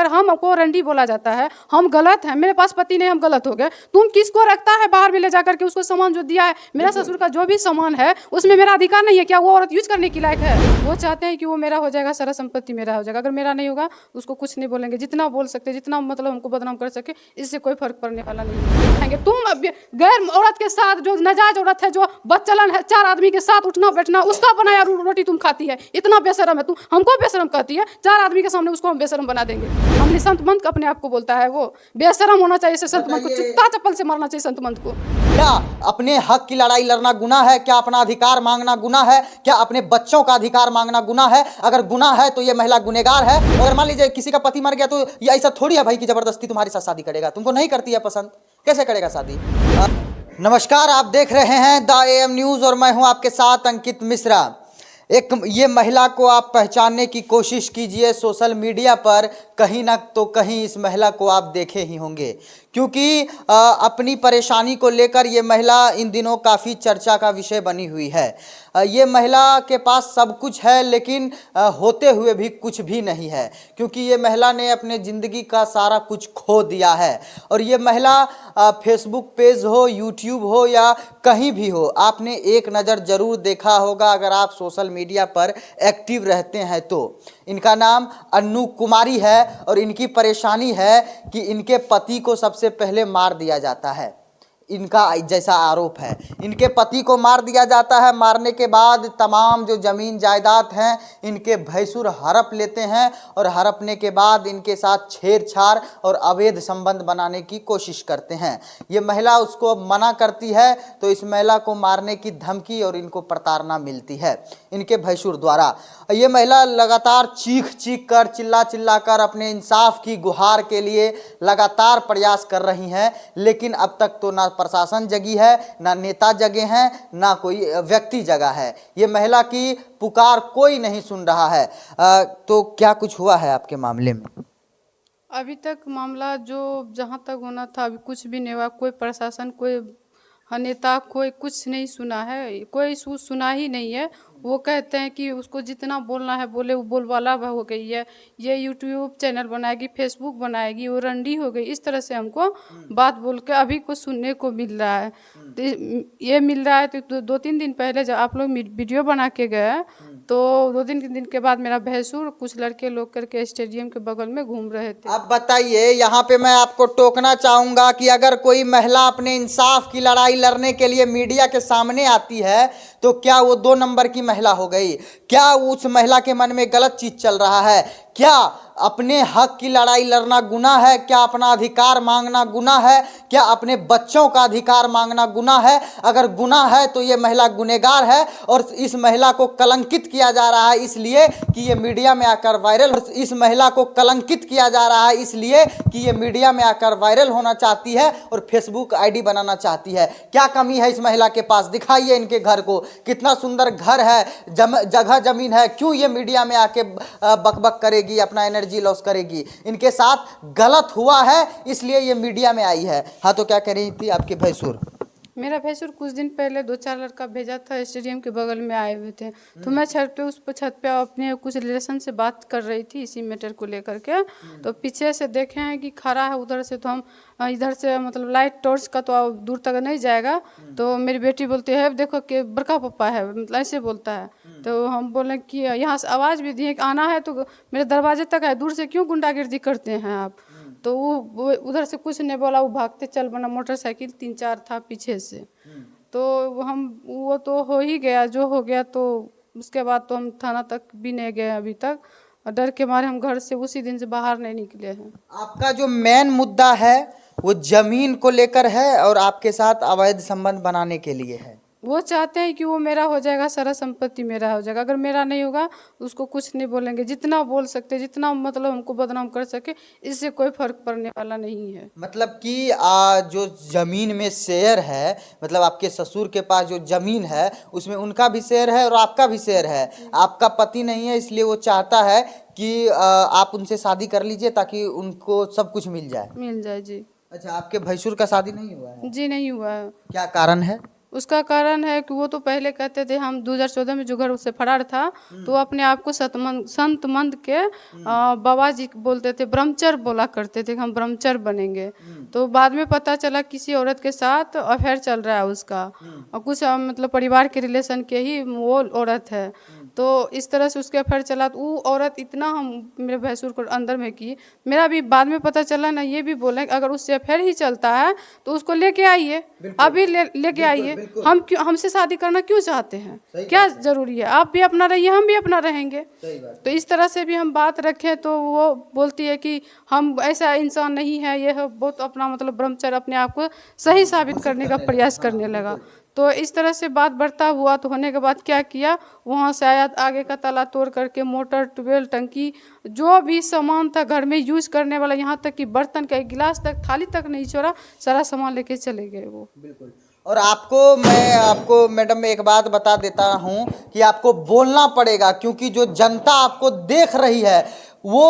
अगर हमको रंडी बोला जाता है, हम गलत हैं, मेरे पास पति नहीं, हम गलत हो गए, तुम किसको रखता है बाहर में ले जाकर के? उसको सामान जो दिया है, मेरा ससुर का जो भी सामान है उसमें मेरा अधिकार नहीं है क्या? वो औरत यूज करने की लायक है? वो चाहते हैं कि वो मेरा हो जाएगा, सारा संपत्ति मेरा हो जाएगा। अगर मेरा नहीं होगा उसको कुछ नहीं बोलेंगे, जितना बोल सकते, जितना मतलब हमको बदनाम कर सके, इससे कोई फर्क पड़ने वाला नहीं है। तुम गैर औरत के साथ जो नाजायज औरत है, जो बदचलन है, 4 आदमी के साथ उठना बैठना, उसका बनाया रोटी तुम खाती है, इतना बेशरम है तुम। हमको बेशरम कहती है, 4 आदमी के सामने उसको हम बेशरम बना देंगे। हम संत मंत अपने आप को बोलता है, वो बेशरम होना चाहिए। संत मंत को जूता चप्पल से मारना चाहिए। संत मंत को क्या अपने हक की लड़ाई लड़ना गुनाह है? क्या अपना अधिकार मांगना गुनाह है? क्या अपने बच्चों का अधिकार मांगना गुनाह है? अगर गुनाह है तो ये महिला गुनहगार है। अगर मान लीजिए किसी का पति मर गया तो ये ऐसा थोड़ी है भाई कि जबरदस्ती तुम्हारे साथ शादी करेगा। तुमको नहीं करती है पसंद, कैसे करेगा शादी? नमस्कार, आप देख रहे हैं द AM न्यूज़ और मैं हूं आपके साथ अंकित मिश्रा। ये महिला को आप पहचानने की कोशिश कीजिए। सोशल मीडिया पर कहीं ना तो कहीं इस महिला को आप देखे ही होंगे, क्योंकि अपनी परेशानी को लेकर ये महिला इन दिनों काफ़ी चर्चा का विषय बनी हुई है। ये महिला के पास सब कुछ है, लेकिन होते हुए भी कुछ भी नहीं है, क्योंकि ये महिला ने अपने ज़िंदगी का सारा कुछ खो दिया है। और ये महिला फेसबुक पेज हो, यूट्यूब हो या कहीं भी हो, आपने एक नज़र ज़रूर देखा होगा अगर आप सोशल मीडिया पर एक्टिव रहते हैं तो। इनका नाम अन्नू कुमारी है और इनकी परेशानी है कि इनके पति को सबसे पहले मार दिया जाता है। इनका जैसा आरोप है, इनके पति को मार दिया जाता है। मारने के बाद तमाम जो ज़मीन जायदाद हैं इनके भैंसुर हड़प लेते हैं और हड़पने के बाद इनके साथ छेड़छाड़ और अवैध संबंध बनाने की कोशिश करते हैं। ये महिला उसको मना करती है तो इस महिला को मारने की धमकी और इनको प्रताड़ना मिलती है इनके भैंसुर द्वारा। ये महिला लगातार चीख चीख कर, चिल्ला चिल्ला कर अपने इंसाफ की गुहार के लिए लगातार प्रयास कर रही हैं, लेकिन अब तक तो ना प्रशासन जगी है, ना नेता जगे हैं, ना कोई व्यक्ति जगा है। ये महिला की पुकार कोई नहीं सुन रहा है। तो क्या कुछ हुआ है आपके मामले में? अभी तक मामला जो जहाँ तक होना था अभी कुछ भी नहीं हुआ। कोई प्रशासन, कोई नेता, कोई कुछ नहीं सुना है, कोई सुना ही नहीं है। वो कहते हैं कि उसको जितना बोलना है बोले, वो बोलबाला हो गई है, ये यूट्यूब चैनल बनाएगी, फेसबुक बनाएगी, वो रंडी हो गई। इस तरह से हमको बात बोल के अभी कुछ सुनने को मिल रहा है। तो ये मिल रहा है तो 2-3 दिन पहले जब आप लोग वीडियो बना के गए तो 2-3 दिन के बाद मेरा भैंसुर कुछ लड़के लोग करके स्टेडियम के बगल में घूम रहे थे। अब बताइए, यहाँ पे मैं आपको टोकना चाहूँगा कि अगर कोई महिला अपने इंसाफ की लड़ाई लड़ने के लिए मीडिया के सामने आती है तो क्या वो 2 नंबर की महिला हो गई? क्या उस महिला के मन में गलत चीज़ चल रहा है? क्या अपने हक की लड़ाई लड़ना गुनाह है? क्या अपना अधिकार मांगना गुनाह है? क्या अपने बच्चों का अधिकार मांगना गुनाह है? अगर गुनाह है तो ये महिला गुनहगार है और इस महिला को कलंकित किया जा रहा है इसलिए कि ये मीडिया में आकर वायरल। इस महिला को कलंकित किया जा रहा है इसलिए कि ये मीडिया में आकर वायरल होना चाहती है और फेसबुक आईडी बनाना चाहती है। क्या कमी है इस महिला के पास? दिखाइए इनके घर को, कितना सुंदर घर है, जगह जमीन है, क्यों ये मीडिया में आके बकबक करेगी, अपना एनर्जी लॉस करेगी? इनके साथ गलत हुआ है इसलिए ये मीडिया में आई है। हाँ, तो क्या कह रही थी आपके भैंसुर? मेरा भैंसुर कुछ दिन पहले 2-4 लड़का भेजा था, स्टेडियम के बगल में आए हुए थे। तो मैं छत पे अपने कुछ रिलेशन से बात कर रही थी इसी मैटर को लेकर के। तो पीछे से देखे हैं कि खड़ा है उधर से, तो हम इधर से मतलब लाइट टॉर्च का तो दूर तक नहीं जाएगा। तो मेरी बेटी बोलती है देखो कि बड़का पापा है, मतलब ऐसे बोलता है। तो हम बोले कि यहाँ से आवाज़ भी दिए कि आना है तो मेरे दरवाजे तक है, दूर से क्यों गुंडागिर्दी करते हैं आप? तो वो उधर से कुछ नहीं बोला, वो भागते चल बना। मोटरसाइकिल 3-4 था पीछे से। तो वो तो हो ही गया जो हो गया। तो उसके बाद तो हम थाना तक भी नहीं गए अभी तक, और डर के मारे हम घर से उसी दिन से बाहर नहीं निकले हैं। आपका जो मेन मुद्दा है वो जमीन को लेकर है और आपके साथ अवैध संबंध बनाने के लिए है। वो चाहते हैं कि वो मेरा हो जाएगा, सारा संपत्ति मेरा हो जाएगा। अगर मेरा नहीं होगा उसको कुछ नहीं बोलेंगे, जितना बोल सकते, जितना मतलब हमको बदनाम कर सके, इससे कोई फर्क पड़ने वाला नहीं है। मतलब कि जो जमीन में शेयर है, मतलब आपके ससुर के पास जो जमीन है उसमें उनका भी शेयर है और आपका भी शेयर है। आपका पति नहीं है इसलिए वो चाहता है कि आप उनसे शादी कर लीजिए ताकि उनको सब कुछ मिल जाए। मिल जाए जी। अच्छा, आपके भैंसुर का शादी नहीं हुआ है? जी नहीं हुआ है। क्या कारण है? उसका कारण है कि वो तो पहले कहते थे, हम 2014 में जो घर से फरार था तो वो अपने आप को संत मंद के बाबा जी बोलते थे, ब्रह्मचर्य बोला करते थे कि हम ब्रह्मचर्य बनेंगे। तो बाद में पता चला किसी औरत के साथ अफेयर चल रहा है उसका, और कुछ मतलब परिवार के रिलेशन के ही वो औरत है। तो इस तरह से उसके अफेयर चला, तो वो औरत इतना हम मेरे भैंसुर को अंदर में की, मेरा भी बाद में पता चला ना, ये भी बोले कि अगर उससे अफेयर ही चलता है तो उसको लेके आइए, अभी लेके आइए। हम क्यों, हमसे शादी करना क्यों चाहते हैं, क्या जरूरी है? आप भी अपना रहिए, हम भी अपना रहेंगे। तो इस तरह से भी हम बात रखें तो वो बोलती है कि हम ऐसा इंसान नहीं है, ये है बहुत अपना मतलब ब्रह्मचर्य अपने आप को सही साबित करने का प्रयास करने लगा। तो इस तरह से बात बढ़ता हुआ, तो होने के बाद क्या किया, वहाँ से आया, आगे का ताला तोड़ करके मोटर, ट्यूबवेल, टंकी, जो भी सामान था घर में यूज करने वाला, यहाँ तक कि बर्तन का एक गिलास तक, थाली तक नहीं छोड़ा, सारा सामान लेके चले गए वो। बिल्कुल। और मैं आपको मैडम एक बात बता देता हूँ कि आपको बोलना पड़ेगा, क्योंकि जो जनता आपको देख रही है वो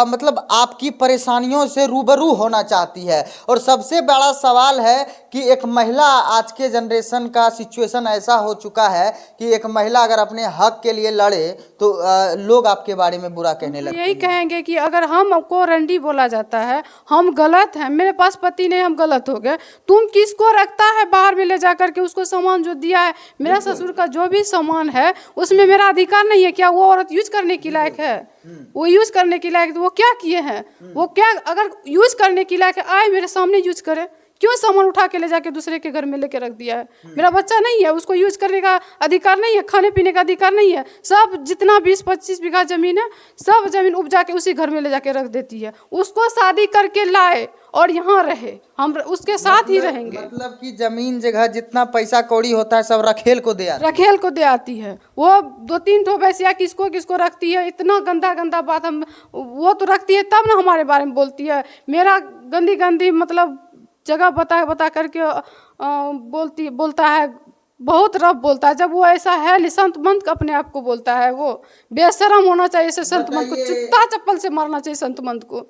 मतलब आपकी परेशानियों से रूबरू होना चाहती है। और सबसे बड़ा सवाल है कि एक महिला, आज के जनरेशन का सिचुएशन ऐसा हो चुका है कि एक महिला अगर अपने हक के लिए लड़े तो लोग आपके बारे में बुरा कहने लगते हैं। यही कहेंगे कि अगर हमको रंडी बोला जाता है, हम गलत हैं, मेरे पास पति नहीं, हम गलत हो गए, तुम किसको रखता है बाहर में ले जा करके, उसको सामान जो दिया है, मेरा ससुर का जो भी सामान है उसमें मेरा अधिकार नहीं है क्या? वो औरत यूज करने की लायक है? वो यूज करने की लायक, तो वो क्या किए हैं? वो क्या, अगर यूज करने की लायक आए मेरे सामने यूज करे, क्यों सामान उठा के ले जाके दूसरे के घर में लेके रख दिया है? मेरा बच्चा नहीं है, उसको यूज करने का अधिकार नहीं है, खाने पीने का अधिकार नहीं है? सब जितना 20-25 बीघा जमीन है, सब जमीन उपजा के उसी घर में ले जाके रख देती है। उसको शादी करके लाए और यहाँ रहे, हम उसके साथ ही रहेंगे। मतलब कि जमीन जगह जितना पैसा कौड़ी होता है सब रखेल को दे आती है। वो 2-3 ठो भैंसिया किसको किसको रखती है, इतना गंदा गंदा बात। हम वो तो रखती है तब ना हमारे बारे में बोलती है, मेरा गंदी गंदी मतलब जगह बता करके बोलता है, बहुत रफ बोलता है। जब वो ऐसा है नहीं, संत मंत अपने आप को बोलता है, वो बेशरम होना चाहिए। ऐसे संत मंत को जूता चप्पल से मारना चाहिए संत मंत को।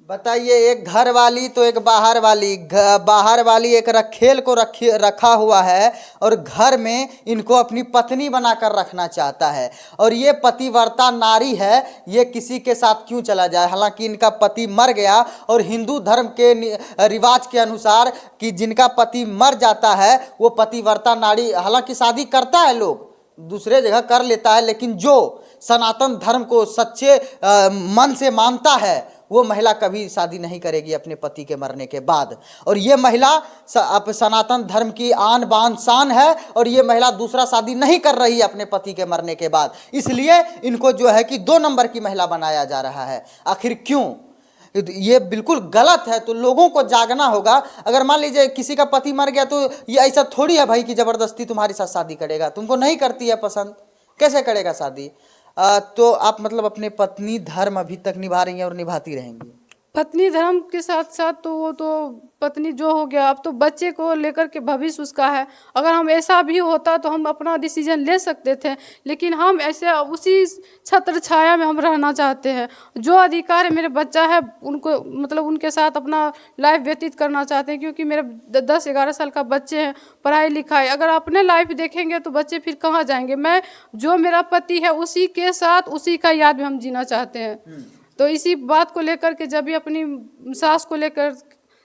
बताइए, एक घर वाली तो एक बाहर वाली, बाहर वाली एक रखेल को रखा हुआ है और घर में इनको अपनी पत्नी बनाकर रखना चाहता है। और ये पतिव्रता नारी है, ये किसी के साथ क्यों चला जाए? हालांकि इनका पति मर गया और हिंदू धर्म के रिवाज के अनुसार कि जिनका पति मर जाता है वो पतिव्रता नारी, हालांकि शादी करता है लोग दूसरे जगह कर लेता है, लेकिन जो सनातन धर्म को सच्चे मन से मानता है वो महिला कभी शादी नहीं करेगी अपने पति के मरने के बाद। और ये महिला सनातन धर्म की आन बान शान है, और ये महिला दूसरा शादी नहीं कर रही है अपने पति के मरने के बाद। इसलिए इनको जो है कि 2 नंबर की महिला बनाया जा रहा है। आखिर क्यों? ये बिल्कुल गलत है। तो लोगों को जागना होगा। अगर मान लीजिए किसी का पति मर गया तो ये ऐसा थोड़ी है भाई कि जबरदस्ती तुम्हारे साथ शादी करेगा। तुमको नहीं करती है पसंद, कैसे करेगा शादी? तो आप मतलब अपने पत्नी धर्म अभी तक निभा रही हैं और निभाती रहेंगी? पत्नी धर्म के साथ साथ तो वो तो पत्नी जो हो गया, अब तो बच्चे को लेकर के भविष्य उसका है। अगर हम ऐसा भी होता तो हम अपना डिसीजन ले सकते थे, लेकिन हम ऐसे उसी छत्र छाया में हम रहना चाहते हैं। जो अधिकार है मेरे बच्चा है उनको मतलब उनके साथ अपना लाइफ व्यतीत करना चाहते हैं, क्योंकि मेरे 10-11 साल का बच्चे हैं, पढ़ाई लिखाई। अगर अपने लाइफ देखेंगे तो बच्चे फिर कहाँ जाएंगे? मैं जो मेरा पति है उसी के साथ उसी का याद में हम जीना चाहते हैं। तो इसी बात को लेकर के जब भी अपनी सास को लेकर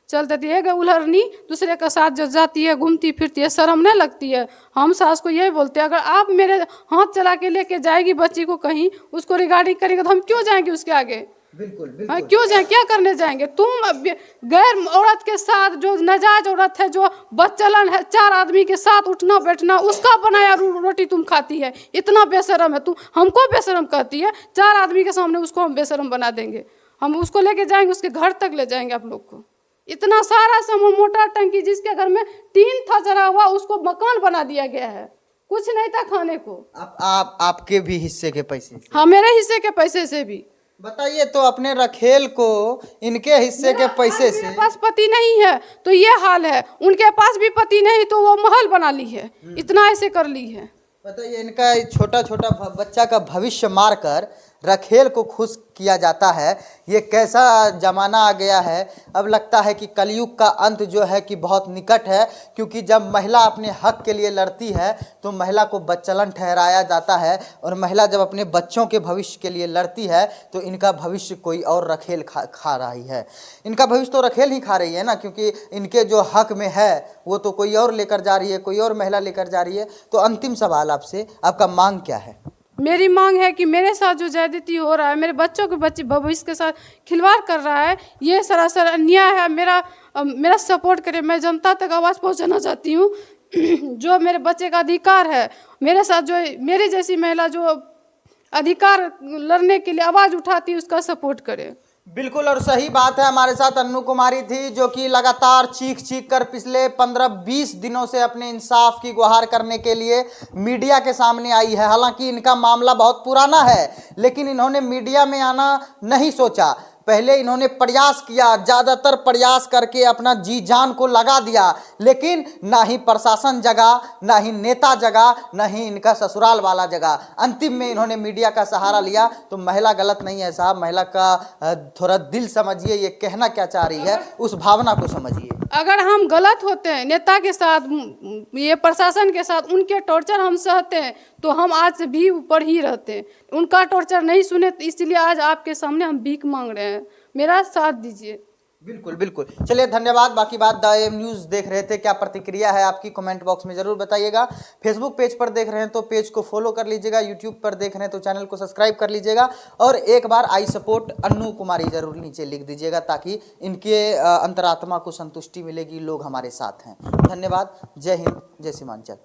चलती थी, एक उलहरनी दूसरे का साथ जो जाती है घूमती फिरती है, शर्म नहीं लगती है? हम सास को यही बोलते हैं, अगर आप मेरे हाथ चला के लेके जाएगी बच्ची को कहीं, उसको रिगार्डिंग करेंगे तो हम क्यों जाएंगे उसके आगे? बिल्कुल, हाँ, बिल्कुल। क्यों जाए, क्या करने जाएंगे? तुम गैर औरत के साथ जो नाजायज औरत है, जो बदचलन है, 4 आदमी के साथ उठना बैठना, उसका बनाया रोटी तुम खाती है, इतना बेशरम है तू। हमको बेशरम कहती है? 4 आदमी के सामने उसको हम बेशरम बना देंगे। हम उसको लेके जाएंगे, उसके घर तक ले जाएंगे आप लोग को। इतना सारा सामान, मोटा टंकी, जिसके घर में टीन था जरा हुआ, उसको मकान बना दिया गया है, कुछ नहीं था खाने को। आपके भी हिस्से के पैसे? हाँ, मेरे हिस्से के पैसे से भी। बताइए, तो अपने रखेल को इनके हिस्से के पैसे से? मेरे पास पति नहीं है तो ये हाल है, उनके पास भी पति नहीं तो वो महल बना ली है, इतना ऐसे कर ली है। बताइए, इनका छोटा छोटा बच्चा का भविष्य मारकर रखेल को खुश किया जाता है। ये कैसा ज़माना आ गया है, अब लगता है कि कलयुग का अंत जो है कि बहुत निकट है, क्योंकि जब महिला अपने हक के लिए लड़ती है तो महिला को बच्चलन ठहराया जाता है, और महिला जब अपने बच्चों के भविष्य के लिए लड़ती है तो इनका भविष्य कोई और रखेल खा रही है। इनका भविष्य तो रखेल ही खा रही है ना, क्योंकि इनके जो हक में है वो तो कोई और लेकर जा रही है, कोई और महिला लेकर जा रही है। तो अंतिम सवाल आपसे, आपका मांग क्या है? मेरी मांग है कि मेरे साथ जो ज्यादती हो रहा है, मेरे बच्चों के भविष्य के साथ खिलवाड़ कर रहा है, ये सरासर अन्याय है। मेरा सपोर्ट करें, मैं जनता तक आवाज़ पहुंचाना चाहती हूँ। जो मेरे बच्चे का अधिकार है, मेरे साथ जो मेरी जैसी महिला जो अधिकार लड़ने के लिए आवाज़ उठाती है, उसका सपोर्ट करे। बिल्कुल, और सही बात है। हमारे साथ अन्नू कुमारी थी, जो कि लगातार चीख चीख कर पिछले 15-20 दिनों से अपने इंसाफ की गुहार करने के लिए मीडिया के सामने आई है। हालांकि इनका मामला बहुत पुराना है, लेकिन इन्होंने मीडिया में आना नहीं सोचा। पहले इन्होंने प्रयास किया, ज़्यादातर प्रयास करके अपना जी जान को लगा दिया, लेकिन ना ही प्रशासन जगा, ना ही नेता जगा, ना ही इनका ससुराल वाला जगा। अंतिम में इन्होंने मीडिया का सहारा लिया। तो महिला गलत नहीं है साहब, महिला का थोड़ा दिल समझिए, ये कहना क्या चाह रही है, उस भावना को समझिए। अगर हम गलत होते हैं नेता के साथ, ये प्रशासन के साथ, उनके टॉर्चर हम सहते हैं, तो हम आज भी ऊपर ही रहते हैं। उनका टॉर्चर नहीं सुने, तो इसलिए आज आपके सामने हम भीख मांग रहे हैं। मेरा साथ दीजिए। बिल्कुल बिल्कुल, चलिए धन्यवाद। बाकी बात द एम न्यूज़ देख रहे थे, क्या प्रतिक्रिया है आपकी कमेंट बॉक्स में ज़रूर बताइएगा। फेसबुक पेज पर देख रहे हैं तो पेज को फॉलो कर लीजिएगा, यूट्यूब पर देख रहे हैं तो चैनल को सब्सक्राइब कर लीजिएगा, और एक बार आई सपोर्ट अन्नू कुमारी ज़रूर नीचे लिख दीजिएगा, ताकि इनके अंतरात्मा को संतुष्टि मिलेगी, लोग हमारे साथ हैं। धन्यवाद। जय हिंद, जय सीमांचल।